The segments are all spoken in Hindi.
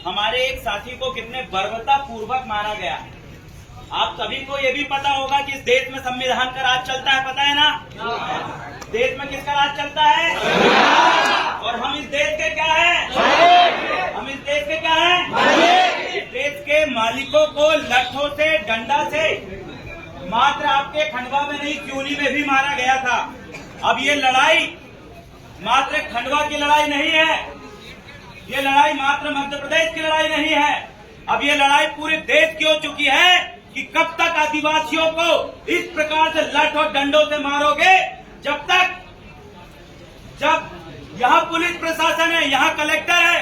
हमारे एक साथी को कितने बर्बरता पूर्वक मारा गया है। आप सभी को ये भी पता होगा कि इस देश में संविधान का राज चलता है, पता है ना? देश में किसका राज चलता है? और हम इस देश के क्या हैं? हम इस देश के क्या हैं? इस देश के मालिकों को लट्ठों से, डंडा से मात्र आपके खंडवा में नहीं, क्यूली में भी मारा गया था। अब ये लड़ाई मात्र खंडवा की लड़ाई नहीं है, ये लड़ाई मात्र मध्य प्रदेश की लड़ाई नहीं है। अब ये लड़ाई पूरे देश की हो चुकी है कि कब तक आदिवासियों को इस प्रकार से लठ और डंडों से मारोगे, जब यहाँ पुलिस प्रशासन है, यहाँ कलेक्टर है।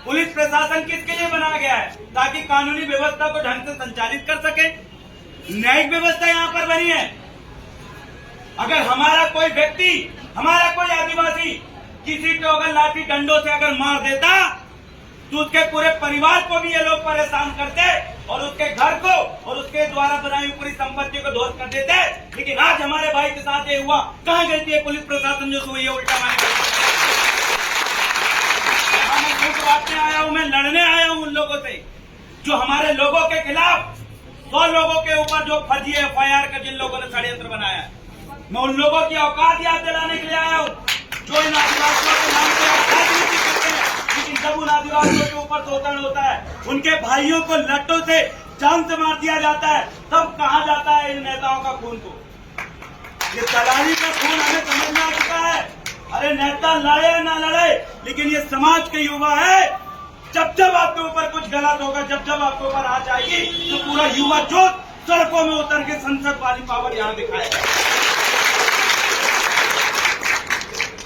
पुलिस प्रशासन किसके लिए बनाया गया है? ताकि कानूनी व्यवस्था को ढंग से संचालित कर सके। न्यायिक व्यवस्था यहाँ पर बनी है। अगर हमारा कोई व्यक्ति, हमारा कोई आदिवासी किसी को अगर लाठी डंडों से अगर मार देता तो उसके पूरे परिवार को भी ये लोग परेशान करते और उसके घर को और उसके द्वारा बनाई हुई पूरी संपत्ति को ध्वस्त कर देते। लेकिन आज हमारे भाई के साथ ये हुआ। कहाँ गई थी पुलिस प्रशासन जो हुई है उल्टा मारे? मैं झूठ बांटने आया हूँ, मैं लड़ने आया हूँ उन लोगों से जो हमारे लोगों के खिलाफ, 100 लोगों के ऊपर जो फर्जी FIR का जिन लोगों ने षड्यंत्र बनाया। मैं उन लोगों की औकात याद दिलाने के लिए आया हूँ जो इन आदिवासियों के नाम पे राजनीति करते हैं। लेकिन जब उन आदिवासियों के ऊपर शोषण होता है, उनके भाइयों को लट्टों से जान से मार दिया जाता है, तब कहा जाता है इन नेताओं का खून को? ये दलाली का खून हमें समझ में आ चुका है। अरे नेता लड़े या ना लड़े, लेकिन ये समाज के युवा है। जब जब आपके ऊपर कुछ गलत होगा, जब जब आपके ऊपर आ जाएगी, तो पूरा युवा जोत सड़कों में उतर के संसद वाली पावर यहाँ दिखाएगा।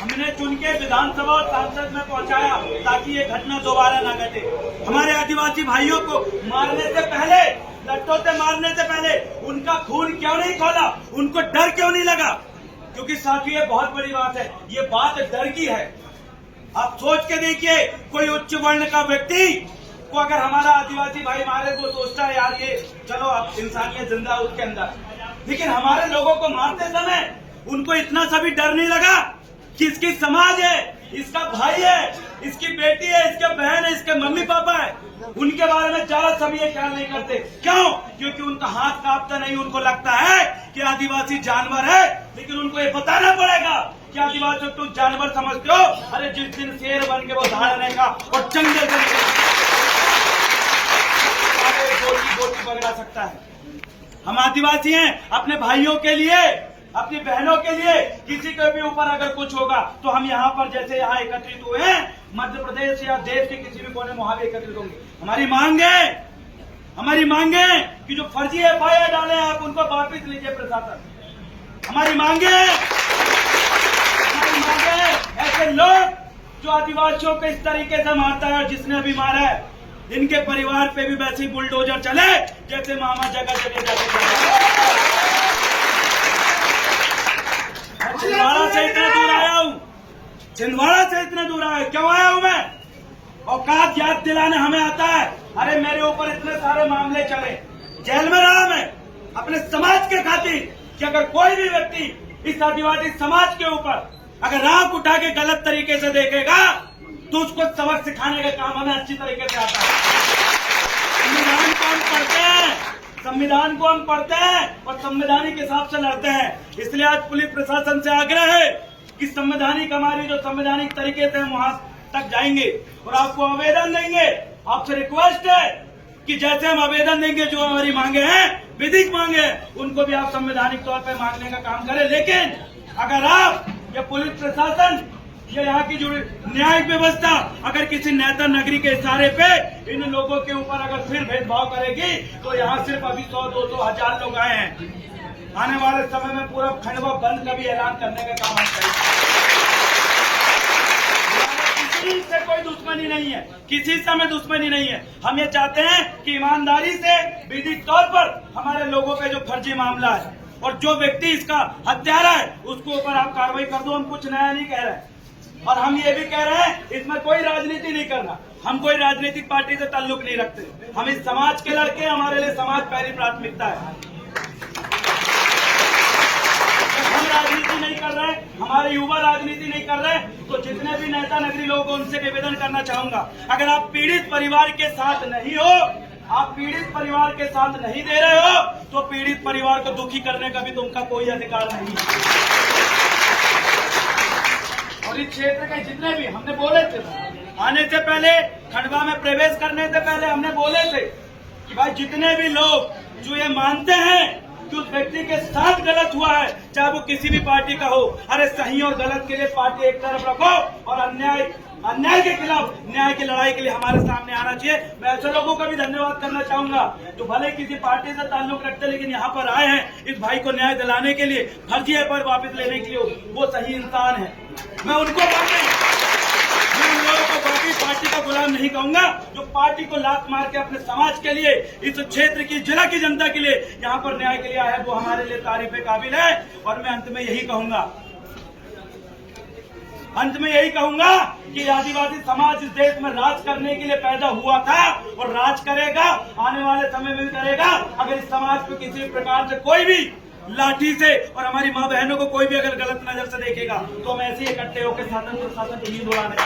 हमने चुन के विधानसभा और सांसद में पहुंचाया ताकि ये घटना दोबारा न घटे। हमारे आदिवासी भाइयों को मारने से पहले, लट्टों से मारने से पहले उनका खून क्यों नहीं खोला? उनको डर क्यों नहीं लगा? क्योंकि साथियों, ये बहुत बड़ी बात है। ये बात डर की है। आप सोच के देखिए, कोई उच्च वर्ण का व्यक्ति को अगर हमारा आदिवासी भाई मारे तो सोचता है यार ये चलो अब इंसानियत जिंदा है उसके अंदर। लेकिन हमारे लोगों को मारते समय उनको इतना सा भी डर नहीं लगा कि इसकी समाज है, इसका भाई है, इसकी बेटी है, इसके बहन है, इसके मम्मी पापा है। उनके बारे में जरा सा भी ये ख्याल नहीं करते। क्यों? क्योंकि उनका हाथ कांपता नहीं। उनको लगता है कि आदिवासी जानवर है, लेकिन उनको ये बताना पड़ेगा कि आदिवासी तुम जानवर समझते हो। अरे जिस दिन शेर बन के वो धारने का और जंगल से गोटी पकड़ा सकता है। हम आदिवासी हैं, अपने भाइयों के लिए, अपनी बहनों के लिए, किसी के भी ऊपर अगर कुछ होगा तो हम यहाँ पर जैसे यहाँ एकत्रित हुए हैं, मध्य प्रदेश या देश के किसी भी कोने में वहां भी एकत्रित होंगे। हमारी मांग है कि जो फर्जी FIR डाले हैं आप उनको वापिस लीजिए प्रशासन। हमारी मांग है ऐसे लोग जो आदिवासियों को इस तरीके से मारता है, जिसने अभी मारा है, इनके परिवार पे भी वैसे ही बुलडोजर चले जैसे मामा जगह जगह जाके। छिंदवाड़ा से इतना दूर आया हूँ, छिंदवाड़ा से इतना दूर आया। क्यों आया हूँ मैं? औकात याद दिलाने हमें आता है। अरे मेरे ऊपर इतने सारे मामले चले, जेल में रहा मैं अपने समाज के खातिर कि अगर कोई भी व्यक्ति इस आदिवासी समाज के ऊपर अगर आंख उठा के गलत तरीके से देखेगा तो उसको सबक सिखाने का काम हमें अच्छी तरीके से आता है। संविधान को हम पढ़ते हैं, संविधान को हम पढ़ते हैं और संवैधानिक हिसाब से लड़ते हैं। इसलिए आज पुलिस प्रशासन से आग्रह है कि संवैधानिक, हमारी जो संवैधानिक तरीके से हम वहां तक जाएंगे और आपको आवेदन देंगे। आपसे रिक्वेस्ट है कि जैसे हम आवेदन देंगे, जो हमारी मांगे हैं, विधिक मांगे हैं, उनको भी आप संवैधानिक तौर पर मांगने का काम करें। लेकिन अगर आप या पुलिस प्रशासन या यहाँ की जो न्यायिक व्यवस्था अगर किसी नेता नगरी के इशारे पे इन लोगों के ऊपर अगर फिर भेदभाव करेगी तो यहाँ सिर्फ अभी 100, 200, 1000 लोग आए हैं। आने वाले समय में पूरा खंडवा बंद का भी ऐलान करने का काम हम करेंगे। किसी से कोई दुश्मनी नहीं है, किसी से हमें दुश्मनी नहीं है। हम ये चाहते हैं कि ईमानदारी से विधिक तौर पर हमारे लोगों पे जो फर्जी मामला है और जो व्यक्ति इसका हत्यारा है उसको ऊपर आप कार्रवाई कर दो। हम कुछ नया नहीं कह रहे और हम ये भी कह रहे हैं इसमें कोई राजनीति नहीं करना। हम कोई राजनीतिक पार्टी से ताल्लुक नहीं रखते। हम इस समाज के लड़के, हमारे लिए समाज पहली प्राथमिकता है। हम राजनीति नहीं कर रहे हैं, हमारे युवा राजनीति नहीं कर रहे, तो जितने भी नेता नगरी लोगों को उनसे निवेदन करना चाहूंगा, अगर आप पीड़ित परिवार के साथ नहीं हो, आप पीड़ित परिवार के साथ नहीं दे रहे हो, तो पीड़ित परिवार को दुखी करने का भी तुमका कोई अधिकार नहीं है। और इस क्षेत्र के जितने भी हमने बोले थे, आने से पहले खंडवा में प्रवेश करने से पहले हमने बोले थे कि भाई जितने भी लोग जो ये मानते हैं कि उस व्यक्ति के साथ गलत हुआ है, चाहे वो किसी भी पार्टी का हो, अरे सही और गलत के लिए पार्टी एक तरफ रखो और अन्याय के खिलाफ न्याय की लड़ाई के लिए हमारे सामने आना चाहिए। मैं ऐसे लोगों का भी धन्यवाद करना चाहूंगा जो भले किसी पार्टी से ताल्लुक रखते लेकिन यहाँ पर आए हैं इस भाई को न्याय दिलाने के लिए, फर्जी पर वापस लेने के लिए, वो सही इंसान है। मैं उनको उन लोगों को बाकी पार्टी का गुलाम नहीं कहूंगा जो पार्टी को लात मार के अपने समाज के लिए, इस क्षेत्र की, जिला की जनता के लिए यहाँ पर न्याय के लिए आया है, वो हमारे लिए तारीफ काबिल है। और मैं अंत में यही कहूंगा कि आदिवासी समाज इस देश में राज करने के लिए पैदा हुआ था और राज करेगा, आने वाले समय में भी करेगा। अगर इस समाज को किसी प्रकार से कोई भी लाठी से और हमारी माँ बहनों को कोई भी अगर गलत नजर से देखेगा तो हम ऐसे ही इकट्ठे होकर शासन प्रशासन की नींद उड़ाने का